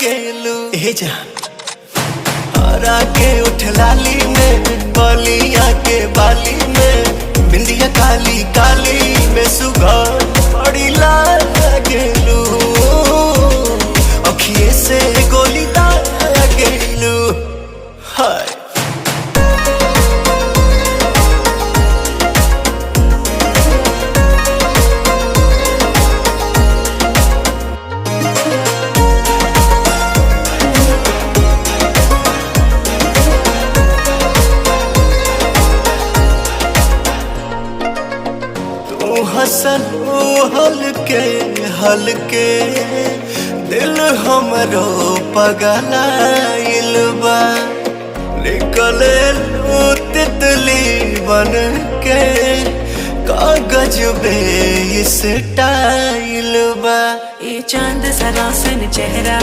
गेलू हे जान हरा के उठ लाली में बलिया के बाली में बिंदिया काली काली में सुगंध बड़ी लाल गेलू अखिए से गोली दाग गेलू हाय हसन हलके हलके दिल हमरो पगलाइल बा निकले तितली बन के कागज बे इस टाइल बा ये चांद सा रोशन चेहरा